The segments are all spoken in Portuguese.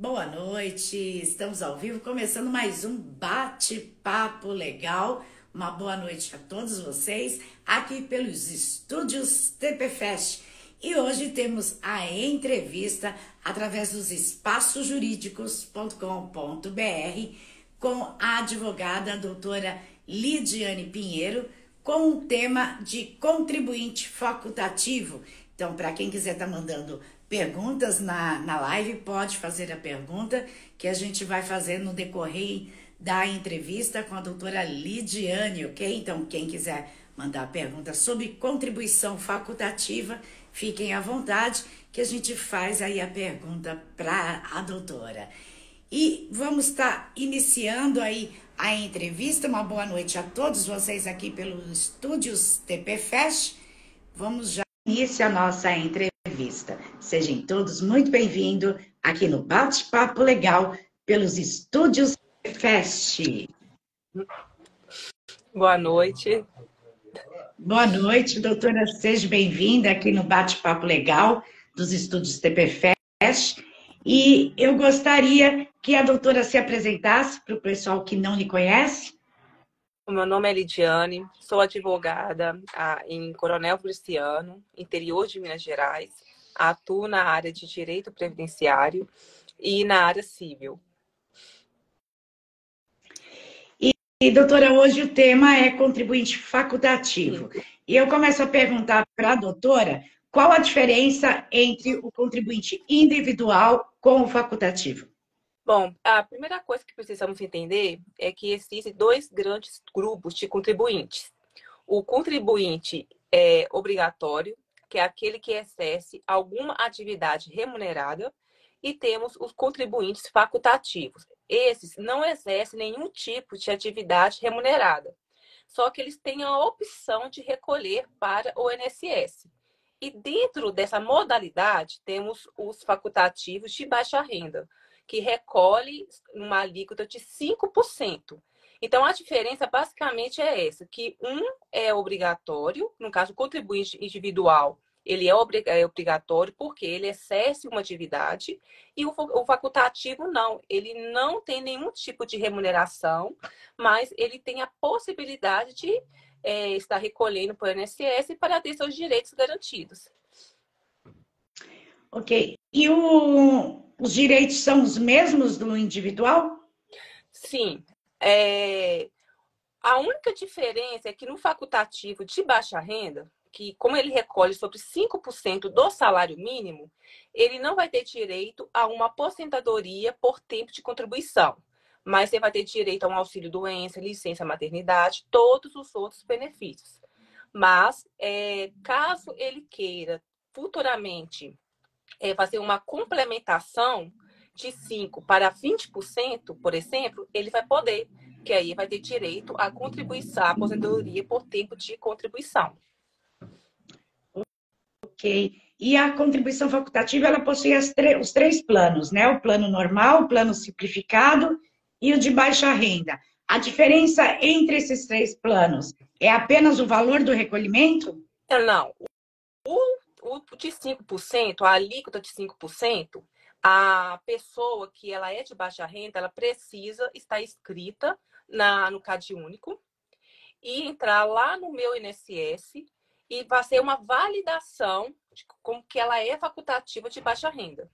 Boa noite, estamos ao vivo, começando mais um bate-papo legal. Uma boa noite a todos vocês, aqui pelos estúdios TPFest. E hoje temos a entrevista através dos espaçosjurídicos.com.br com a advogada doutora Lidiane Pinheiro, com o tema de contribuinte facultativo. Então, para quem quiser estar mandando perguntas na live, pode fazer a pergunta que a gente vai fazer no decorrer da entrevista com a doutora Lidiane, ok? Então, quem quiser mandar pergunta sobre contribuição facultativa, fiquem à vontade que a gente faz aí a pergunta para a doutora. E vamos estar iniciando aí a entrevista. Uma boa noite a todos vocês aqui pelos estúdios TPFest. Vamos já iniciar a nossa entrevista. Sejam todos muito bem-vindos aqui no Bate-Papo Legal pelos estúdios TPFest. Boa noite. Boa noite, doutora. Seja bem-vinda aqui no Bate-Papo Legal dos estúdios TPFest. E eu gostaria que a doutora se apresentasse para o pessoal que não lhe conhece. O meu nome é Lidiane, sou advogada em Coronel Feliciano, interior de Minas Gerais. Atuo na área de direito previdenciário e na área civil. E, doutora, hoje o tema é contribuinte facultativo. Sim. E eu começo a perguntar para a doutora qual a diferença entre o contribuinte individual com o facultativo. Bom, a primeira coisa que precisamos entender é que existem dois grandes grupos de contribuintes. O contribuinte obrigatório, que é aquele que exerce alguma atividade remunerada, e temos os contribuintes facultativos. Esses não exercem nenhum tipo de atividade remunerada, só que eles têm a opção de recolher para o INSS. E dentro dessa modalidade, temos os facultativos de baixa renda, que recolhe uma alíquota de 5%. Então, a diferença basicamente é essa, que um é obrigatório, no caso, o contribuinte individual, ele é obrigatório porque ele exerce uma atividade, e o facultativo não, ele não tem nenhum tipo de remuneração, mas ele tem a possibilidade de estar recolhendo para o INSS para ter seus direitos garantidos. Ok. E os direitos são os mesmos do individual? Sim. A única diferença é que no facultativo de baixa renda, que como ele recolhe sobre 5% do salário mínimo, ele não vai ter direito a uma aposentadoria por tempo de contribuição. Mas você vai ter direito a um auxílio-doença, licença maternidade, todos os outros benefícios. Mas, caso ele queira futuramente fazer uma complementação de 5% para 20%, por exemplo, ele vai poder, que aí vai ter direito à contribuição, à aposentadoria por tempo de contribuição. Ok. E a contribuição facultativa, ela possui os três planos, né? O plano normal, o plano simplificado e o de baixa renda. A diferença entre esses três planos é apenas o valor do recolhimento? Não. O de 5%, a alíquota de 5%, a pessoa que ela é de baixa renda, ela precisa estar inscrita no CadÚnico e entrar lá no meu INSS e vai ser uma validação de como que ela é facultativa de baixa renda.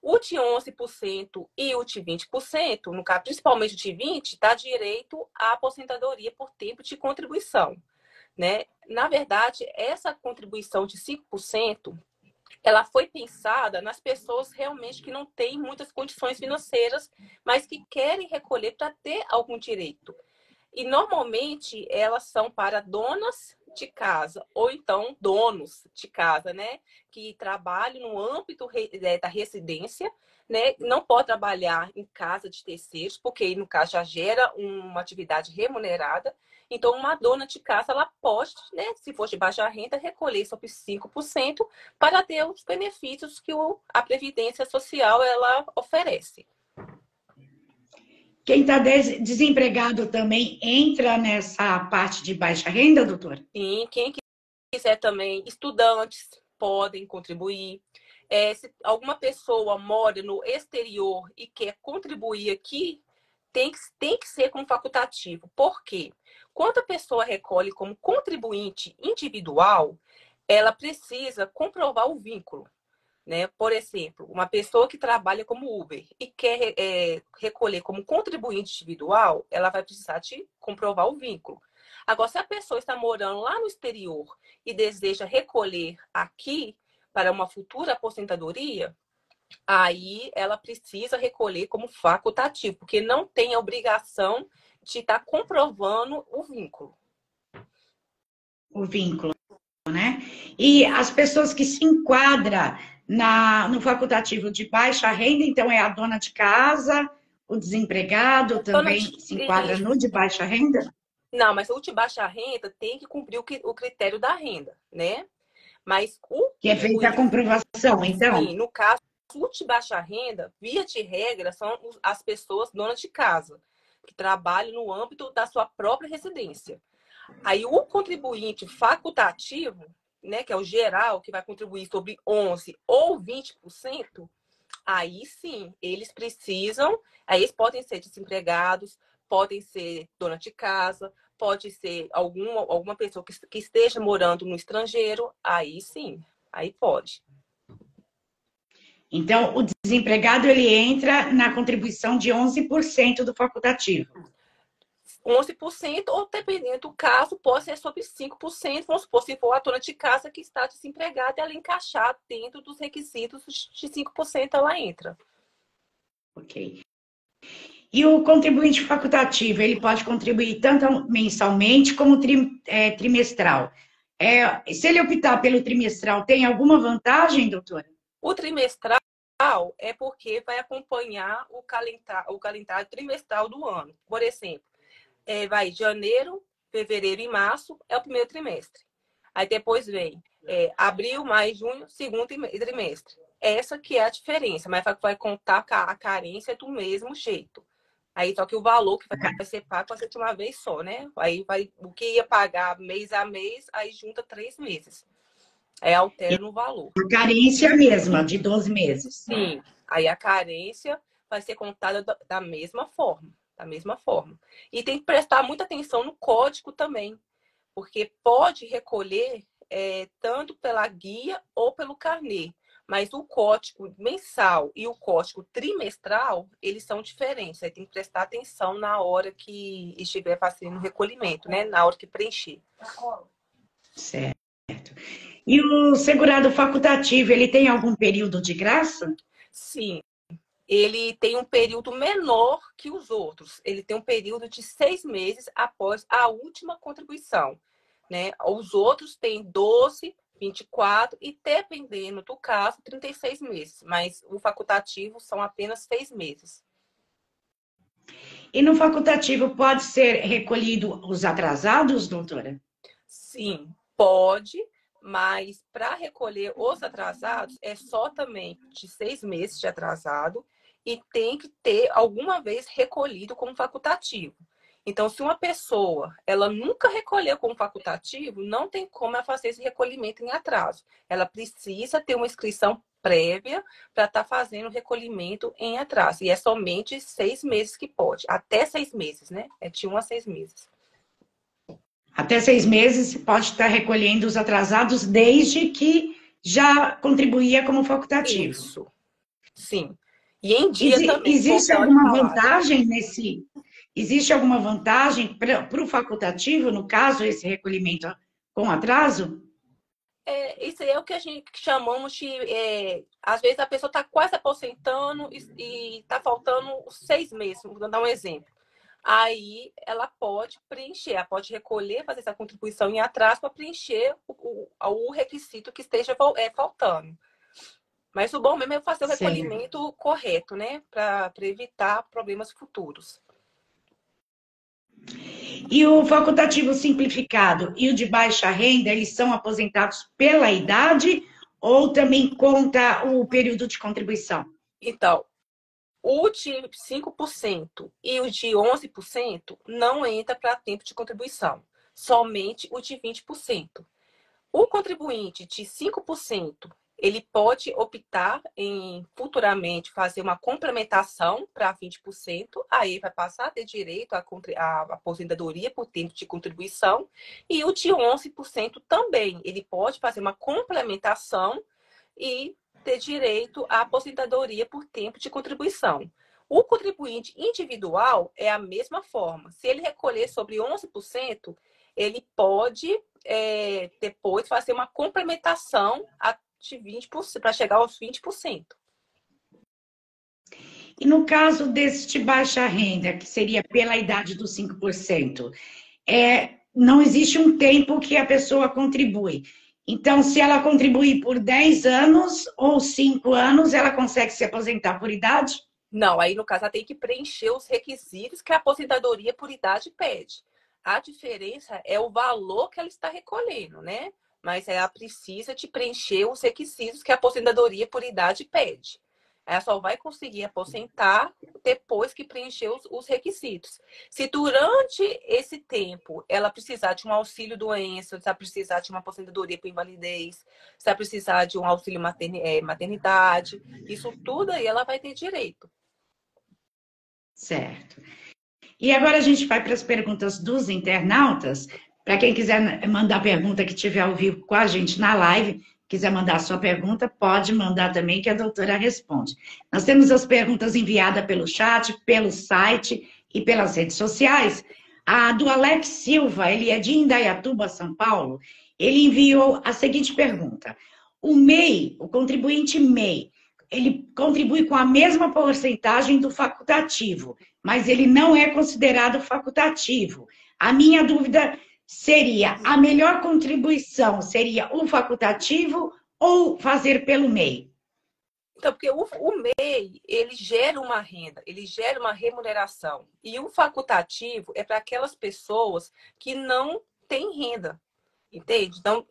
O de 11% e o de 20%, no caso, principalmente o de 20%, dá direito à aposentadoria por tempo de contribuição. Né? Na verdade, essa contribuição de 5%, ela foi pensada nas pessoas realmente que não têm muitas condições financeiras, mas que querem recolher para ter algum direito. E, normalmente, elas são para donas de casa, ou então donos de casa, né? Que trabalham no âmbito da residência, né? Não pode trabalhar em casa de terceiros, porque, no caso, já gera uma atividade remunerada. Então, uma dona de casa, ela pode, né, se for de baixa renda, recolher sobre 5% para ter os benefícios que a Previdência Social ela oferece. Quem está desempregado também entra nessa parte de baixa renda, doutora? Sim, quem quiser também, estudantes podem contribuir. Se alguma pessoa mora no exterior e quer contribuir aqui, tem que ser como facultativo. Por quê? Quando a pessoa recolhe como contribuinte individual, ela precisa comprovar o vínculo. Né? Por exemplo, uma pessoa que trabalha como Uber e quer recolher como contribuinte individual, ela vai precisar de comprovar o vínculo. Agora, se a pessoa está morando lá no exterior e deseja recolher aqui para uma futura aposentadoria, aí ela precisa recolher como facultativo, porque não tem a obrigação de estar comprovando o vínculo. O vínculo, né? E as pessoas que se enquadram no facultativo de baixa renda, então é a dona de casa, o desempregado também se enquadra no de baixa renda? Não, mas o de baixa renda tem que cumprir o critério da renda, né? Mas o Que é feita a comprovação, então? Sim, no caso, o de baixa renda, via de regra, são as pessoas donas de casa, que trabalham no âmbito da sua própria residência. Aí o contribuinte facultativo, né, que é o geral, que vai contribuir sobre 11 ou 20%, aí sim, aí eles podem ser desempregados, podem ser dona de casa, pode ser alguma pessoa que esteja morando no estrangeiro, aí sim, aí pode. Então, o desempregado, ele entra na contribuição de 11% do facultativo. 11%, ou dependendo do caso, pode ser sobre 5%, vamos supor, se for a dona de casa que está desempregada, ela encaixar dentro dos requisitos de 5%, ela entra. Ok. E o contribuinte facultativo, ele pode contribuir tanto mensalmente como trimestral. Se ele optar pelo trimestral, tem alguma vantagem, doutora? O trimestral é porque vai acompanhar o calendário trimestral do ano. Por exemplo, vai janeiro, fevereiro e março é o primeiro trimestre. Aí depois vem abril, maio, junho, segundo trimestre. Essa que é a diferença, mas vai contar a carência do mesmo jeito. Aí só que o valor que vai ser pago vai ser de uma vez só, né? Aí o que ia pagar mês a mês, aí junta 3 meses. Aí altera no valor. A carência mesma, de 12 meses. Sim. Aí a carência vai ser contada da mesma forma. Da mesma forma. E tem que prestar muita atenção no código também. Porque pode recolher tanto pela guia ou pelo carnê. Mas o código mensal e o código trimestral, eles são diferentes. Aí tem que prestar atenção na hora que estiver fazendo o recolhimento, né? Na hora que preencher. Certo. E o segurado facultativo, ele tem algum período de graça? Sim. Ele tem um período menor que os outros. Ele tem um período de 6 meses após a última contribuição. Né? Os outros têm 12, 24 e, dependendo do caso, 36 meses. Mas o facultativo são apenas 6 meses. E no facultativo pode ser recolhido os atrasados, doutora? Sim, pode, mas para recolher os atrasados é só também de 6 meses de atrasado e tem que ter alguma vez recolhido como facultativo. Então, se uma pessoa ela nunca recolheu como facultativo, não tem como ela fazer esse recolhimento em atraso. Ela precisa ter uma inscrição prévia para estar fazendo o recolhimento em atraso. E é somente 6 meses que pode. Até 6 meses, né? É de 1 a 6 meses. Até 6 meses pode estar recolhendo os atrasados desde que já contribuía como facultativo. Isso, sim. E em dia também. Existe alguma vantagem nesse... Existe alguma vantagem para o facultativo, no caso, esse recolhimento com atraso? Isso aí é o que a gente chamamos de... às vezes a pessoa está quase aposentando e está faltando 6 meses, vou dar um exemplo. Aí ela pode preencher, ela pode recolher, fazer essa contribuição em atraso para preencher o requisito que esteja faltando. Mas o bom mesmo é fazer o recolhimento correto, né? Para evitar problemas futuros. E o facultativo simplificado e o de baixa renda, eles são aposentados pela idade ou também conta o período de contribuição? Então, o de 5% e o de 11% não entra para tempo de contribuição, somente o de 20%. O contribuinte de 5%, ele pode optar em futuramente fazer uma complementação para 20%, aí vai passar a ter direito à aposentadoria por tempo de contribuição, e o de 11% também, ele pode fazer uma complementação e ter direito à aposentadoria por tempo de contribuição. O contribuinte individual é a mesma forma. Se ele recolher sobre 11%, ele pode depois fazer uma complementação de 20% para chegar aos 20%. E no caso deste baixa renda, que seria pela idade dos 5%, não existe um tempo que a pessoa contribui. Então, se ela contribuir por 10 anos ou 5 anos, ela consegue se aposentar por idade? Não, aí no caso ela tem que preencher os requisitos que a aposentadoria por idade pede. A diferença é o valor que ela está recolhendo, né? Mas ela precisa de preencher os requisitos que a aposentadoria por idade pede. Ela só vai conseguir aposentar depois que preencher os requisitos. Se durante esse tempo ela precisar de um auxílio doença, se ela precisar de uma aposentadoria por invalidez, se ela precisar de um auxílio maternidade, isso tudo aí ela vai ter direito. Certo. E agora a gente vai para as perguntas dos internautas. Para quem quiser mandar pergunta que tiver ao vivo com a gente na live, quiser mandar a sua pergunta, pode mandar também que a doutora responde. Nós temos as perguntas enviadas pelo chat, pelo site e pelas redes sociais. A do Alex Silva, ele é de Indaiatuba, São Paulo, ele enviou a seguinte pergunta. O MEI, o contribuinte MEI, ele contribui com a mesma porcentagem do facultativo, mas ele não é considerado facultativo. A minha dúvida seria, a melhor contribuição seria o facultativo ou fazer pelo MEI? Então, porque o MEI, ele gera uma renda, ele gera uma remuneração. E o facultativo é para aquelas pessoas que não têm renda, entende? Então,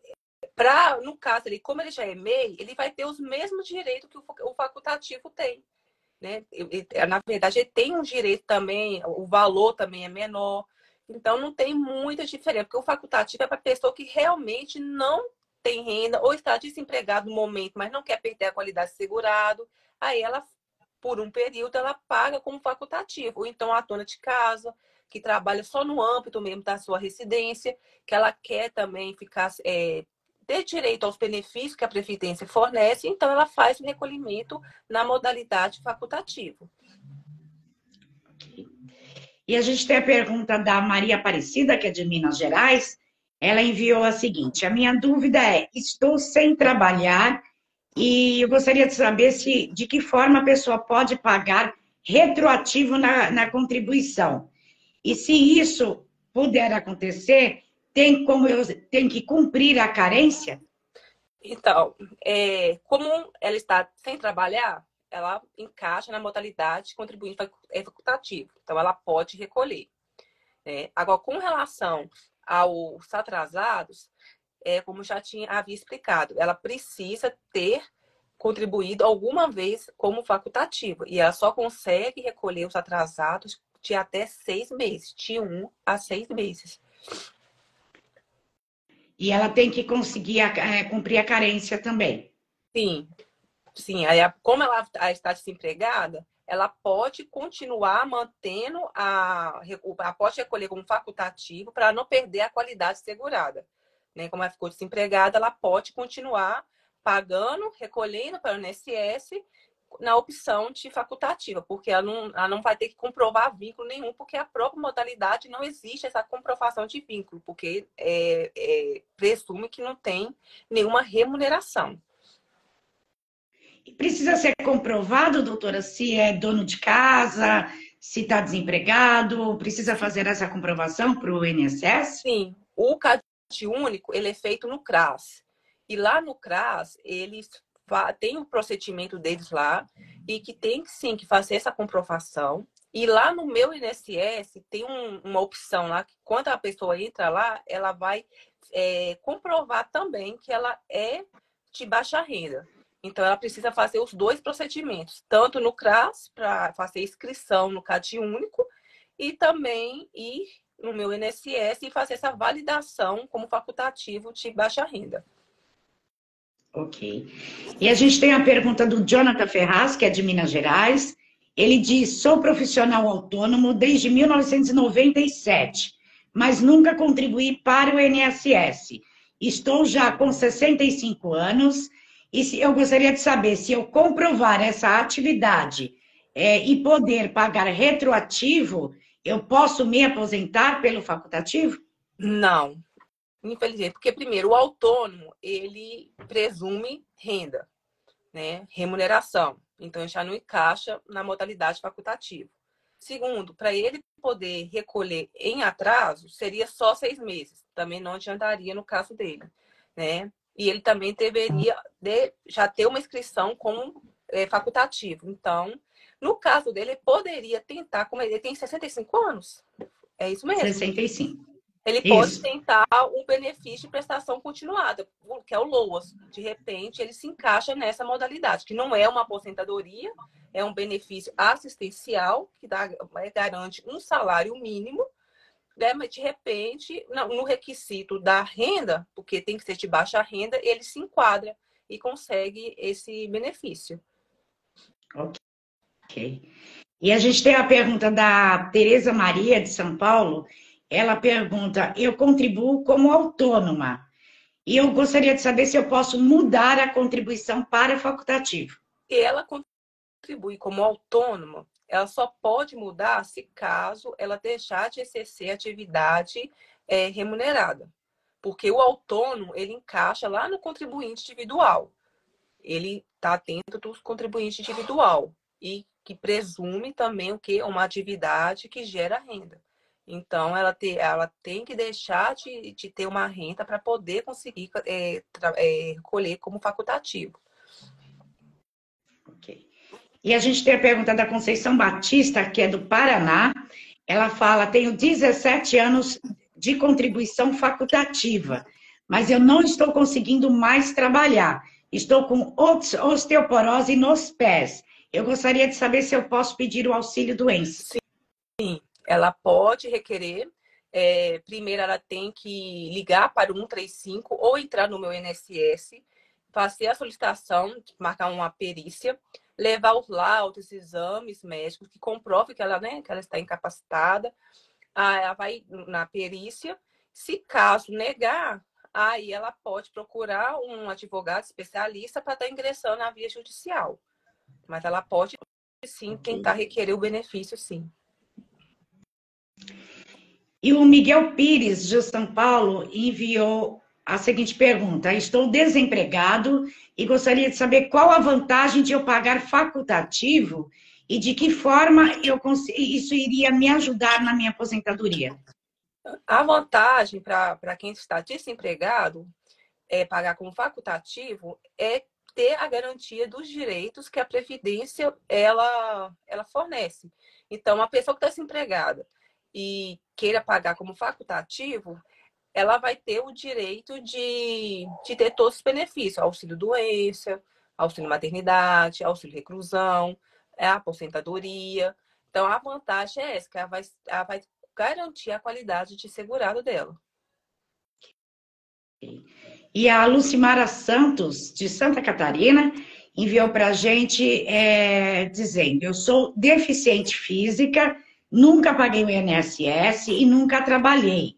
no caso, como ele já é MEI, ele vai ter os mesmos direitos que o facultativo tem. Né? Na verdade, ele tem um direito também, o valor também é menor. Então, não tem muita diferença, porque o facultativo é para a pessoa que realmente não tem renda ou está desempregado no momento, mas não quer perder a qualidade de segurado. Aí ela, por um período, ela paga como facultativo. Ou então a dona de casa, que trabalha só no âmbito mesmo da sua residência, que ela quer também ficar... ter direito aos benefícios que a Previdência fornece, então ela faz o recolhimento na modalidade facultativo. E a gente tem a pergunta da Maria Aparecida, que é de Minas Gerais. Ela enviou a seguinte: a minha dúvida é, estou sem trabalhar e eu gostaria de saber de que forma a pessoa pode pagar retroativo na contribuição. E se isso puder acontecer, tem que cumprir a carência? Então, como ela está sem trabalhar, ela encaixa na modalidade de contribuinte facultativo. Então, ela pode recolher. Né? Agora, com relação aos atrasados, como já havia explicado, ela precisa ter contribuído alguma vez como facultativo. E ela só consegue recolher os atrasados de até 6 meses, de 1 a 6 meses. E ela tem que conseguir cumprir a carência também. Sim. Sim, aí, como ela está desempregada, ela pode continuar mantendo pode recolher como facultativo para não perder a qualidade segurada. Né? Como ela ficou desempregada, ela pode continuar pagando, recolhendo para o INSS na opção de facultativa, porque ela não vai ter que comprovar vínculo nenhum, porque a própria modalidade não existe essa comprovação de vínculo, porque presume que não tem nenhuma remuneração. Precisa ser comprovado, doutora, se é dono de casa, se está desempregado, precisa fazer essa comprovação para o INSS? Sim, o CAD único, ele é feito no CRAS. E lá no CRAS, eles têm o procedimento deles lá, e que tem sim que fazer essa comprovação. E lá no meu INSS, tem uma opção lá, que quando a pessoa entra lá, ela vai comprovar também que ela é de baixa renda. Então, ela precisa fazer os 2 procedimentos, tanto no CRAS, para fazer inscrição no CAD único, e também ir no meu INSS e fazer essa validação como facultativo de baixa renda. Ok. E a gente tem a pergunta do Jonathan Ferraz, que é de Minas Gerais. Ele diz: sou profissional autônomo desde 1997, mas nunca contribuí para o INSS. Estou já com 65 anos e eu gostaria de saber se eu comprovar essa atividade e poder pagar retroativo, eu posso me aposentar pelo facultativo? Não, infelizmente, porque primeiro o autônomo, ele presume renda, né? Remuneração. Então já não encaixa na modalidade facultativa. Segundo, para ele poder recolher em atraso, seria só 6 meses. Também não adiantaria no caso dele, né? E ele também deveria já ter uma inscrição como facultativo. Então, no caso dele, ele poderia tentar, como ele tem 65 anos, é isso mesmo. 65. Ele pode Isso. tentar um benefício de prestação continuada, que é o LOAS. De repente, ele se encaixa nessa modalidade, que não é uma aposentadoria, é um benefício assistencial, que garante um salário mínimo, né? Mas, de repente, no requisito da renda, porque tem que ser de baixa renda, ele se enquadra e consegue esse benefício. Ok. E a gente tem a pergunta da Tereza Maria, de São Paulo. Ela pergunta: eu contribuo como autônoma e eu gostaria de saber se eu posso mudar a contribuição para facultativo. E ela contribui como autônoma, ela só pode mudar se caso ela deixar de exercer atividade remunerada. Porque o autônomo, ele encaixa lá no contribuinte individual. Ele está dentro do contribuinte individual e que presume também o quê? Uma atividade que gera renda. Então, ela tem que deixar de ter uma renda para poder conseguir recolher como facultativo. Ok. E a gente tem a pergunta da Conceição Batista, que é do Paraná. Ela fala: tenho 17 anos de contribuição facultativa, mas eu não estou conseguindo mais trabalhar. Estou com osteoporose nos pés. Eu gostaria de saber se eu posso pedir o auxílio doença. Sim, ela pode requerer. Primeiro, ela tem que ligar para o 135 ou entrar no meu INSS, fazer a solicitação, marcar uma perícia, levar os laudos, exames médicos que comprovem que ela, né, que ela está incapacitada. Aí ela vai na perícia. Se caso negar, aí ela pode procurar um advogado especialista para estar ingressando na via judicial. Mas ela pode, sim, tentar requerer o benefício, sim. E o Miguel Pires, de São Paulo, enviou a seguinte pergunta: estou desempregado e gostaria de saber qual a vantagem de eu pagar facultativo e de que forma isso iria me ajudar na minha aposentadoria. A vantagem para quem está desempregado pagar como facultativo é ter a garantia dos direitos que a Previdência ela fornece. Então, a pessoa que está desempregada e queira pagar como facultativo, ela vai ter o direito de ter todos os benefícios: auxílio doença, auxílio maternidade, auxílio reclusão, a aposentadoria. Então, a vantagem é essa, que ela vai garantir a qualidade de segurado dela. E a Lucimara Santos, de Santa Catarina, enviou para a gente dizendo: eu sou deficiente física, nunca paguei o INSS e nunca trabalhei.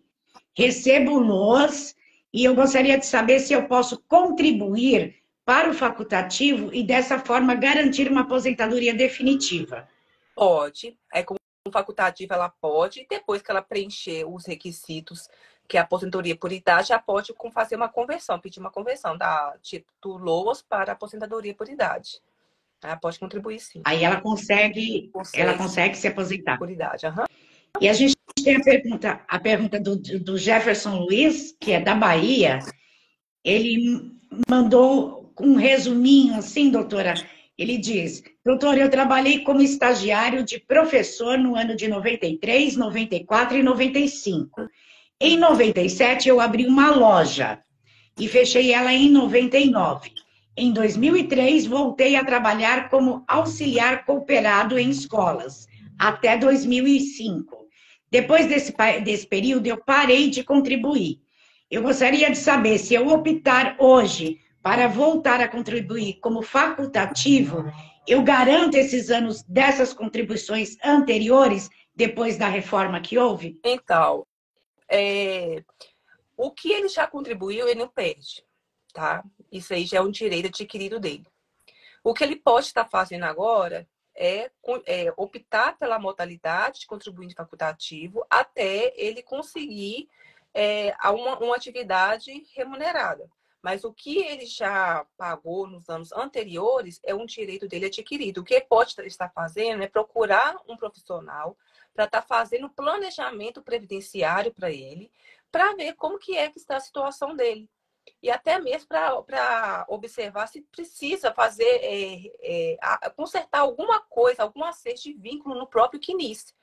Recebo LOAS e eu gostaria de saber se eu posso contribuir para o facultativo e dessa forma garantir uma aposentadoria definitiva. Pode. Como facultativa ela pode, depois que ela preencher os requisitos que é a aposentadoria por idade, já pode fazer uma conversão, pedir uma conversão da título LOAS para a aposentadoria por idade. Ela pode contribuir, sim. Aí ela consegue se aposentar. Por idade, aham. E a gente tem a pergunta do Jefferson Luiz, que é da Bahia. Ele mandou um resuminho assim, doutora. Ele diz: doutora, eu trabalhei como estagiário de professor no ano de 93, 94 e 95. Em 97, eu abri uma loja e fechei ela em 99. Em 2003, voltei a trabalhar como auxiliar cooperado em escolas, até 2005. Depois desse período, eu parei de contribuir. Eu gostaria de saber se eu optar hoje para voltar a contribuir como facultativo, eu garanto esses anos dessas contribuições anteriores, depois da reforma que houve? Então, o que ele já contribuiu, ele não perde, tá? Isso aí já é um direito adquirido dele. O que ele pode estar fazendo agora é optar pela modalidade de contribuinte facultativo até ele conseguir uma atividade remunerada. Mas o que ele já pagou nos anos anteriores é um direito dele adquirido. O que ele pode estar fazendo é procurar um profissional para estar fazendo planejamento previdenciário para ele, para ver como que está a situação dele. E até mesmo para observar se precisa fazer, consertar alguma coisa, algum acerto de vínculo no próprio CNIS.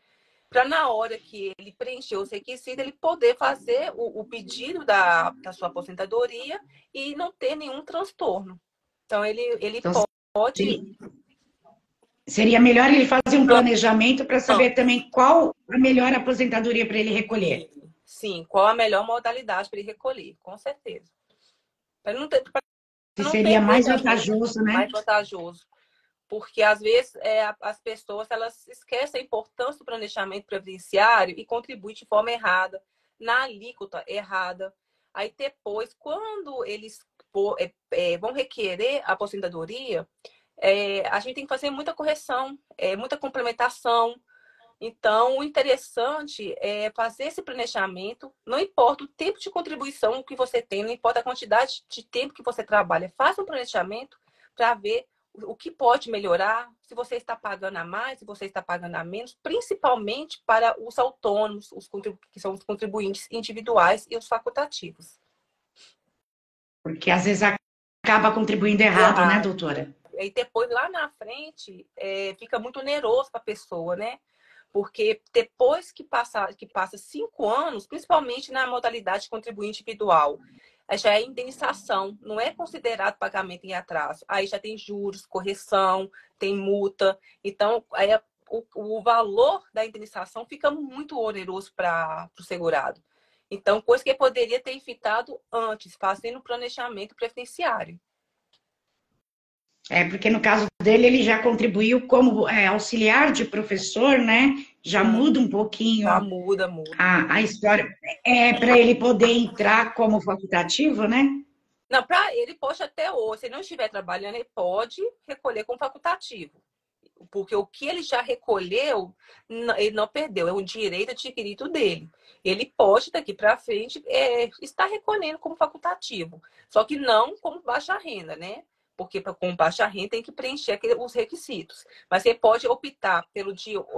Para na hora que ele preencher os requisitos, ele poder fazer o pedido da sua aposentadoria e não ter nenhum transtorno. Então, ele Então, pode... Seria melhor ele fazer um planejamento para saber também qual a melhor aposentadoria para ele recolher. Sim, qual a melhor modalidade para ele recolher, com certeza. Para não ter, seria mais vantajoso, né? Mais vantajoso. Porque, às vezes, as pessoas elas esquecem a importância do planejamento previdenciário e contribuem de forma errada, na alíquota errada. Aí, depois, quando eles vão requerer a aposentadoria, a gente tem que fazer muita correção, muita complementação. Então, o interessante é fazer esse planejamento, não importa o tempo de contribuição que você tem, não importa a quantidade de tempo que você trabalha, faça um planejamento para ver o que pode melhorar, se você está pagando a mais, se você está pagando a menos, principalmente para os autônomos, que são os contribuintes individuais e os facultativos. Porque às vezes acaba contribuindo errado, né, doutora? E depois, lá na frente, fica muito oneroso para a pessoa, né? Porque depois que passa 5 anos, principalmente na modalidade de contribuinte individual, já é indenização, não é considerado pagamento em atraso. Aí já tem juros, correção, tem multa. Então, aí o valor da indenização fica muito oneroso para o segurado. Então, coisa que ele poderia ter evitado antes, fazendo o planejamento previdenciário. Porque no caso dele, ele já contribuiu como auxiliar de professor, né? Já muda um pouquinho. Já muda. A história. Para ele poder entrar como facultativo, né? Não, para ele pode até hoje, se ele não estiver trabalhando, ele pode recolher como facultativo. Porque o que ele já recolheu, ele não perdeu, é um direito adquirido dele. Ele pode, daqui para frente, estar recolhendo como facultativo. Só que não como baixa renda, né? Porque com baixa renda tem que preencher os requisitos. Mas você pode optar pelo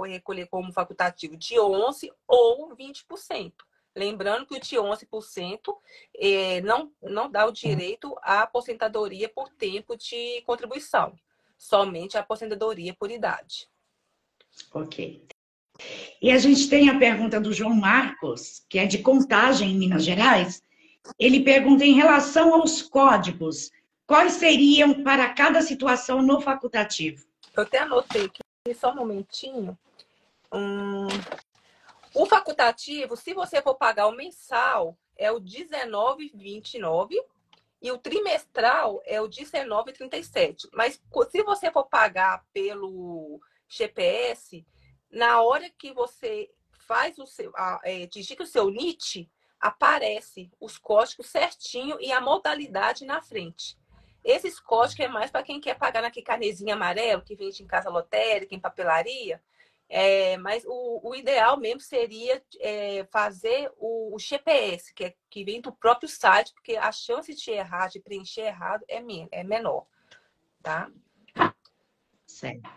recolher como facultativo de 11% ou 20%. Lembrando que o de 11% não dá o direito à aposentadoria por tempo de contribuição. Somente a aposentadoria por idade. Ok. E a gente tem a pergunta do João Marcos, que é de Contagem, em Minas Gerais. Ele pergunta em relação aos códigos, quais seriam para cada situação no facultativo? Eu até anotei aqui, só um momentinho. O facultativo, se você for pagar o mensal, é o 19,29 e o trimestral é o 19,37. Mas se você for pagar pelo GPS, na hora que você faz digita o seu NIT, aparece os códigos certinho e a modalidade na frente. Esses códigos é mais para quem quer pagar naquele carnezinho amarelo que vende em casa lotérica, em papelaria. Mas o ideal mesmo seria fazer o GPS, que vem do próprio site, porque a chance de errar, de preencher errado, é menor. Tá? Certo.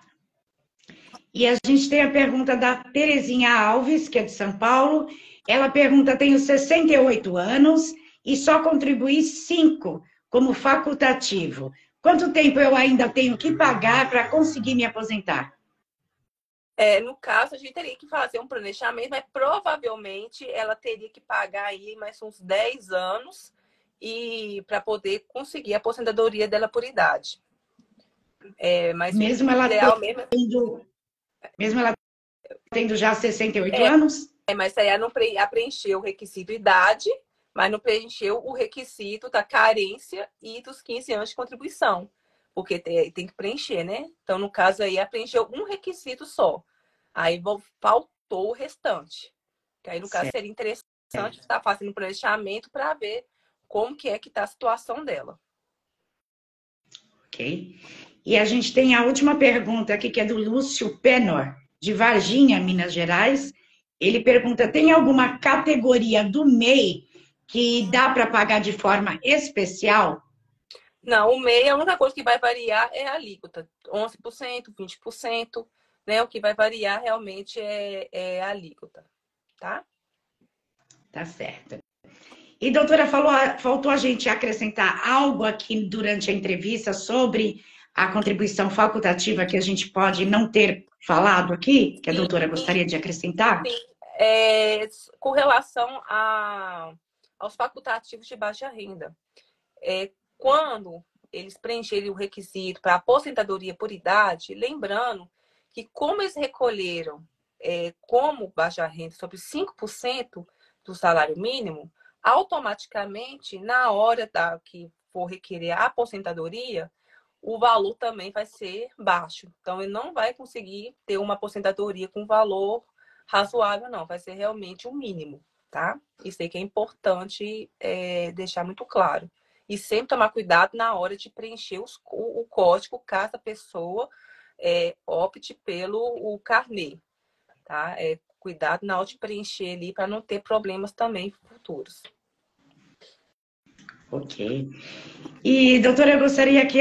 E a gente tem a pergunta da Terezinha Alves, que é de São Paulo. Ela pergunta: tenho 68 anos e só contribuí 5 como facultativo. Quanto tempo eu ainda tenho que pagar para conseguir me aposentar? No caso, a gente teria que fazer um planejamento, mas provavelmente ela teria que pagar aí mais uns 10 anos para poder conseguir a aposentadoria dela por idade. Mas mesmo ela tendo já 68 anos? Mas aí ela não preencheu o requisito idade, mas não preencheu o requisito da carência e dos 15 anos de contribuição, porque tem que preencher, né? Então, no caso aí, ela preencheu um requisito só. Aí faltou o restante. Que aí, no caso, seria interessante estar fazendo um planejamento para ver como que está a situação dela. Ok. E a gente tem a última pergunta aqui, que é do Lúcio Penor, de Varginha, Minas Gerais. Ele pergunta, tem alguma categoria do MEI que dá para pagar de forma especial? Não, o MEI, a única coisa que vai variar é a alíquota. 11%, 20%, né? O que vai variar realmente é a alíquota, tá? Tá certo. E, doutora, faltou a gente acrescentar algo aqui durante a entrevista sobre a contribuição facultativa que a gente pode não ter falado aqui, que a doutora gostaria de acrescentar? Sim. Com relação aos facultativos de baixa renda, quando eles preencherem o requisito para aposentadoria por idade, lembrando que como eles recolheram como baixa renda sobre 5% do salário mínimo, automaticamente, na hora que for requerer a aposentadoria, o valor também vai ser baixo. Então, ele não vai conseguir ter uma aposentadoria com valor razoável, não. Vai ser realmente o mínimo, tá? Isso aí que é importante deixar muito claro. E sempre tomar cuidado na hora de preencher o código, caso a pessoa opte pelo carnê, tá? Cuidado na hora de preencher ali para não ter problemas também futuros. Ok. E, doutora, eu gostaria que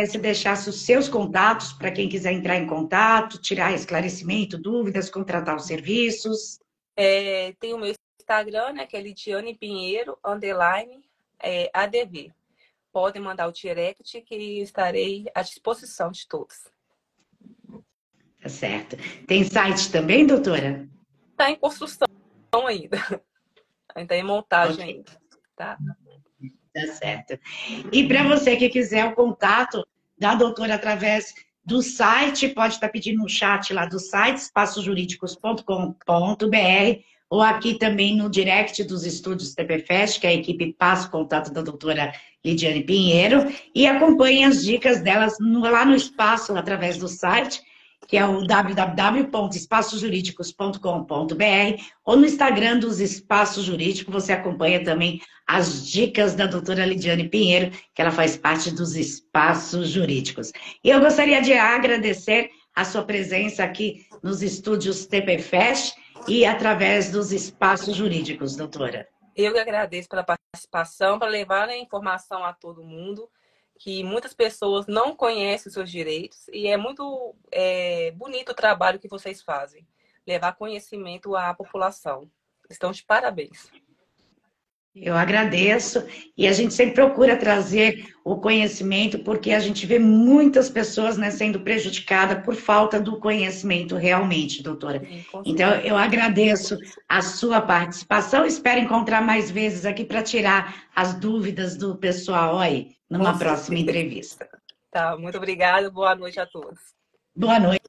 você deixasse os seus contatos para quem quiser entrar em contato, tirar esclarecimento, dúvidas, contratar os serviços. Tem o meu Instagram, né, que é Lidiane Pinheiro, _ADV. Podem mandar o direct que estarei à disposição de todos. Tá certo. Tem site também, doutora? Está em construção ainda. Ainda em montagem ainda, tá? Tá certo. E para você que quiser o contato da doutora através do site, pode estar pedindo no chat lá do site, espaciojurídicos.com.br, ou aqui também no direct dos estúdios TPFest, que a equipe passa o contato da doutora Lidiane Pinheiro, e acompanhe as dicas delas lá no espaço, através do site, que é o www.espaciojurídicos.com.br, ou no Instagram dos Espaços Jurídicos, você acompanha também as dicas da doutora Lidiane Pinheiro, que ela faz parte dos Espaços Jurídicos. E eu gostaria de agradecer a sua presença aqui nos estúdios TPFest e através dos Espaços Jurídicos, doutora. Eu que agradeço pela participação, para levar a informação a todo mundo, que muitas pessoas não conhecem os seus direitos, e é muito bonito o trabalho que vocês fazem, levar conhecimento à população. Estão de parabéns. Eu agradeço, e a gente sempre procura trazer o conhecimento, porque a gente vê muitas pessoas, né, sendo prejudicadas por falta do conhecimento realmente, doutora. Então, eu agradeço a sua participação, espero encontrar mais vezes aqui para tirar as dúvidas do pessoal aí, numa próxima entrevista. Tá, muito obrigada, boa noite a todos. Boa noite,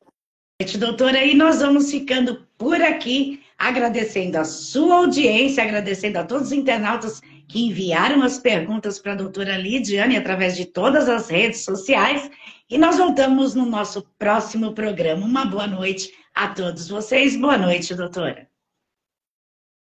doutora, e nós vamos ficando por aqui, agradecendo a sua audiência, agradecendo a todos os internautas que enviaram as perguntas para a doutora Lidiane através de todas as redes sociais, e nós voltamos no nosso próximo programa. Uma boa noite a todos vocês. Boa noite, doutora.